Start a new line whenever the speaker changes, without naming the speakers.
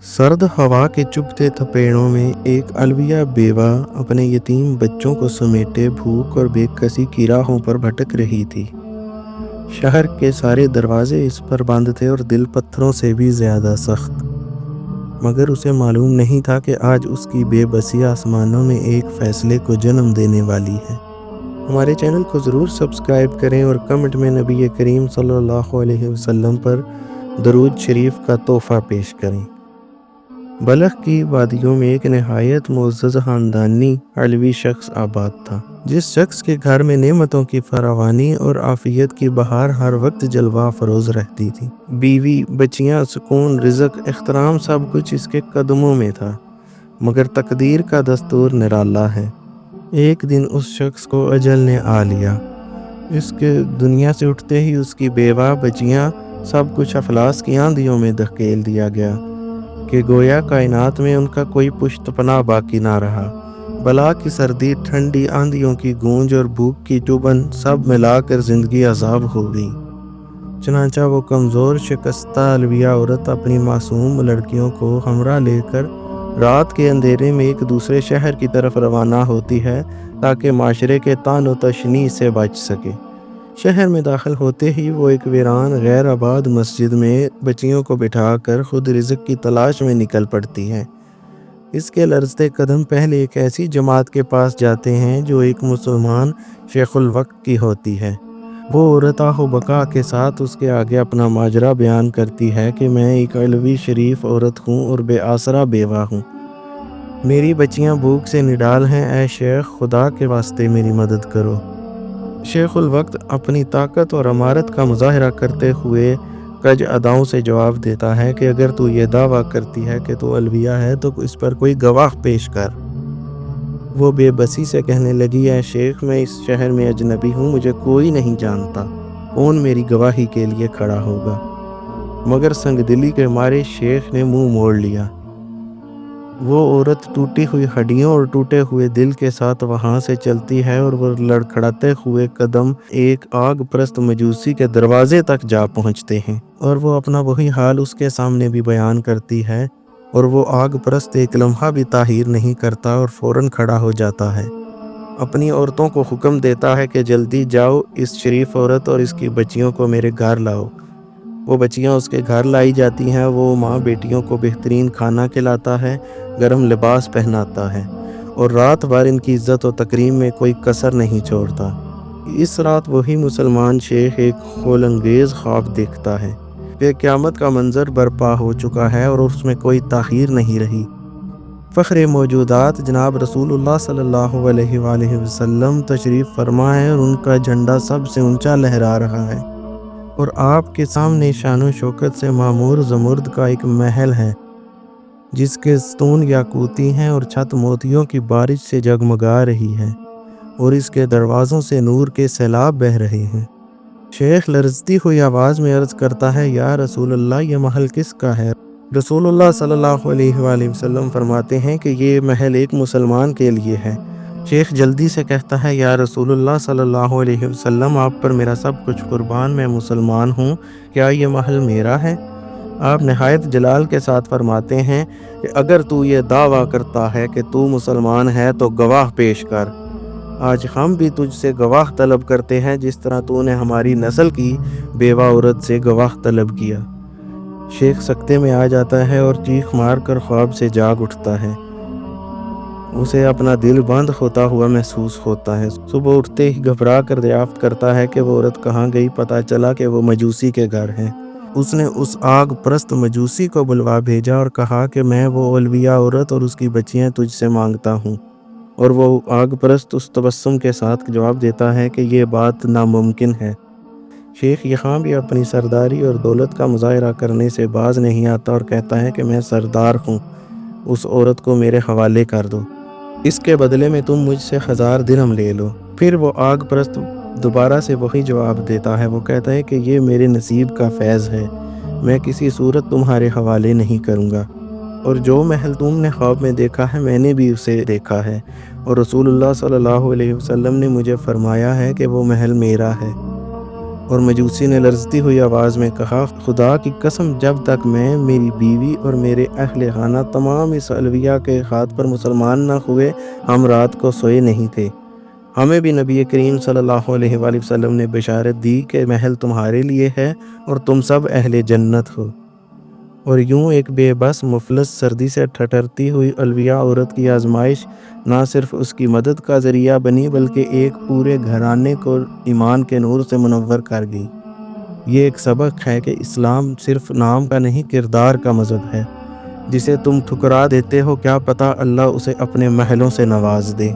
سرد ہوا کے چبھتے تھپیڑوں میں ایک الویہ بیوہ اپنے یتیم بچوں کو سمیٹے بھوک اور بے کسی کی راہوں پر بھٹک رہی تھی۔ شہر کے سارے دروازے اس پر بند تھے اور دل پتھروں سے بھی زیادہ سخت، مگر اسے معلوم نہیں تھا کہ آج اس کی بے بسی آسمانوں میں ایک فیصلے کو جنم دینے والی ہے۔ ہمارے چینل کو ضرور سبسکرائب کریں اور کمنٹ میں نبی کریم صلی اللہ علیہ وسلم پر درود شریف کا تحفہ پیش کریں۔ بلخ کی وادیوں میں ایک نہایت معزز خاندانی علوی شخص آباد تھا، جس شخص کے گھر میں نعمتوں کی فراوانی اور عافیت کی بہار ہر وقت جلوہ افروز رہتی تھی۔ بیوی، بچیاں، سکون، رزق، احترام سب کچھ اس کے قدموں میں تھا، مگر تقدیر کا دستور نرالا ہے۔ ایک دن اس شخص کو اجل نے آ لیا۔ اس کے دنیا سے اٹھتے ہی اس کی بیوہ، بچیاں، سب کچھ افلاس کی آندھیوں میں دھکیل دیا گیا کہ گویا کائنات میں ان کا کوئی پشت پناہ باقی نہ رہا۔ بلا کی سردی، ٹھنڈی آندھیوں کی گونج اور بھوک کی چبھن سب ملا کر زندگی عذاب ہو گئی۔ چنانچہ وہ کمزور شکستہ الویہ عورت اپنی معصوم لڑکیوں کو ہمراہ لے کر رات کے اندھیرے میں ایک دوسرے شہر کی طرف روانہ ہوتی ہے تاکہ معاشرے کے طعن و تشنیع سے بچ سکے۔ شہر میں داخل ہوتے ہی وہ ایک ویران غیر آباد مسجد میں بچیوں کو بٹھا کر خود رزق کی تلاش میں نکل پڑتی ہے۔ اس کے لرزتے قدم پہلے ایک ایسی جماعت کے پاس جاتے ہیں جو ایک مسلمان شیخ الوقت کی ہوتی ہے۔ وہ عورت آہ و بکا کے ساتھ اس کے آگے اپنا ماجرا بیان کرتی ہے کہ میں ایک علوی شریف عورت ہوں اور بے آسرا بیوہ ہوں۔ میری بچیاں بھوک سے نڈال ہیں، اے شیخ، خدا کے واسطے میری مدد کرو۔ شیخ الوقت اپنی طاقت اور امارت کا مظاہرہ کرتے ہوئے کج اداؤں سے جواب دیتا ہے کہ اگر تو یہ دعویٰ کرتی ہے کہ تو الویہ ہے تو اس پر کوئی گواہ پیش کر۔ وہ بے بسی سے کہنے لگی، اے شیخ، میں اس شہر میں اجنبی ہوں، مجھے کوئی نہیں جانتا، کون میری گواہی کے لیے کھڑا ہوگا؟ مگر سنگ دلی کے مارے شیخ نے منہ موڑ لیا۔ وہ عورت ٹوٹی ہوئی ہڈیوں اور ٹوٹے ہوئے دل کے ساتھ وہاں سے چلتی ہے اور وہ لڑکھڑاتے ہوئے قدم ایک آگ پرست مجوسی کے دروازے تک جا پہنچتے ہیں، اور وہ اپنا وہی حال اس کے سامنے بھی بیان کرتی ہے، اور وہ آگ پرست ایک لمحہ بھی تاخیر نہیں کرتا اور فوراً کھڑا ہو جاتا ہے۔ اپنی عورتوں کو حکم دیتا ہے کہ جلدی جاؤ، اس شریف عورت اور اس کی بچیوں کو میرے گھر لاؤ۔ وہ بچیاں اس کے گھر لائی جاتی ہیں۔ وہ ماں بیٹیوں کو بہترین کھانا کھلاتا ہے، گرم لباس پہناتا ہے، اور رات بھر ان کی عزت و تکریم میں کوئی کسر نہیں چھوڑتا۔ اس رات وہی مسلمان شیخ ایک خول انگیز خواب دیکھتا ہے کہ قیامت کا منظر برپا ہو چکا ہے اور اس میں کوئی تاخیر نہیں رہی۔ فخر موجودات جناب رسول اللہ صلی اللہ علیہ وآلہ وسلم تشریف فرما ہے اور ان کا جھنڈا سب سے اونچا لہرا رہا ہے، اور آپ کے سامنے شان و شوکت سے معمور زمرد کا ایک محل ہے جس کے ستون یاقوتی ہیں اور چھت موتیوں کی بارش سے جگمگا رہی ہے، اور اس کے دروازوں سے نور کے سیلاب بہہ رہے ہیں۔ شیخ لرزتی ہوئی آواز میں عرض کرتا ہے، یا رسول اللہ، یہ محل کس کا ہے؟ رسول اللہ صلی اللہ علیہ وآلہ وسلم فرماتے ہیں کہ یہ محل ایک مسلمان کے لیے ہے۔ شیخ جلدی سے کہتا ہے، یا رسول اللہ صلی اللہ علیہ وسلم، آپ پر میرا سب کچھ قربان، میں مسلمان ہوں، کیا یہ محل میرا ہے؟ آپ نہایت جلال کے ساتھ فرماتے ہیں کہ اگر تو یہ دعویٰ کرتا ہے کہ تو مسلمان ہے تو گواہ پیش کر۔ آج ہم بھی تجھ سے گواہ طلب کرتے ہیں جس طرح تو نے ہماری نسل کی بیوہ عورت سے گواہ طلب کیا۔ شیخ سکتے میں آ جاتا ہے اور چیخ مار کر خواب سے جاگ اٹھتا ہے۔ اسے اپنا دل بند ہوتا ہوا محسوس ہوتا ہے۔ صبح اٹھتے ہی گھبرا کر دریافت کرتا ہے کہ وہ عورت کہاں گئی۔ پتہ چلا کہ وہ مجوسی کے گھر ہے۔ اس نے اس آگ پرست مجوسی کو بلوا بھیجا اور کہا کہ میں وہ الویہ عورت اور اس کی بچیاں تجھ سے مانگتا ہوں، اور وہ آگ پرست اس تبسم کے ساتھ جواب دیتا ہے کہ یہ بات ناممکن ہے۔ شیخ یہاں بھی اپنی سرداری اور دولت کا مظاہرہ کرنے سے باز نہیں آتا اور کہتا ہے کہ میں سردار ہوں، اس عورت کو میرے حوالے کر دو، اس کے بدلے میں تم مجھ سے 1000 درہم لے لو۔ پھر وہ آگ پرست دوبارہ سے وہی جواب دیتا ہے۔ وہ کہتا ہے کہ یہ میرے نصیب کا فیض ہے، میں کسی صورت تمہارے حوالے نہیں کروں گا، اور جو محل تم نے خواب میں دیکھا ہے میں نے بھی اسے دیکھا ہے، اور رسول اللہ صلی اللہ علیہ وسلم نے مجھے فرمایا ہے کہ وہ محل میرا ہے۔ اور مجوسی نے لرزتی ہوئی آواز میں کہا، خدا کی قسم، جب تک میں، میری بیوی اور میرے اہل خانہ تمام اس الویہ کے ہاتھ پر مسلمان نہ ہوئے، ہم رات کو سوئے نہیں تھے۔ ہمیں بھی نبی کریم صلی اللہ علیہ وآلہ وسلم نے بشارت دی کہ محل تمہارے لیے ہے اور تم سب اہل جنت ہو۔ اور یوں ایک بے بس، مفلس، سردی سے ٹھٹرتی ہوئی الویہ عورت کی آزمائش نہ صرف اس کی مدد کا ذریعہ بنی بلکہ ایک پورے گھرانے کو ایمان کے نور سے منور کر گئی۔ یہ ایک سبق ہے کہ اسلام صرف نام کا نہیں، کردار کا مذہب ہے۔ جسے تم ٹھکرا دیتے ہو، کیا پتہ اللہ اسے اپنے محلوں سے نواز دے۔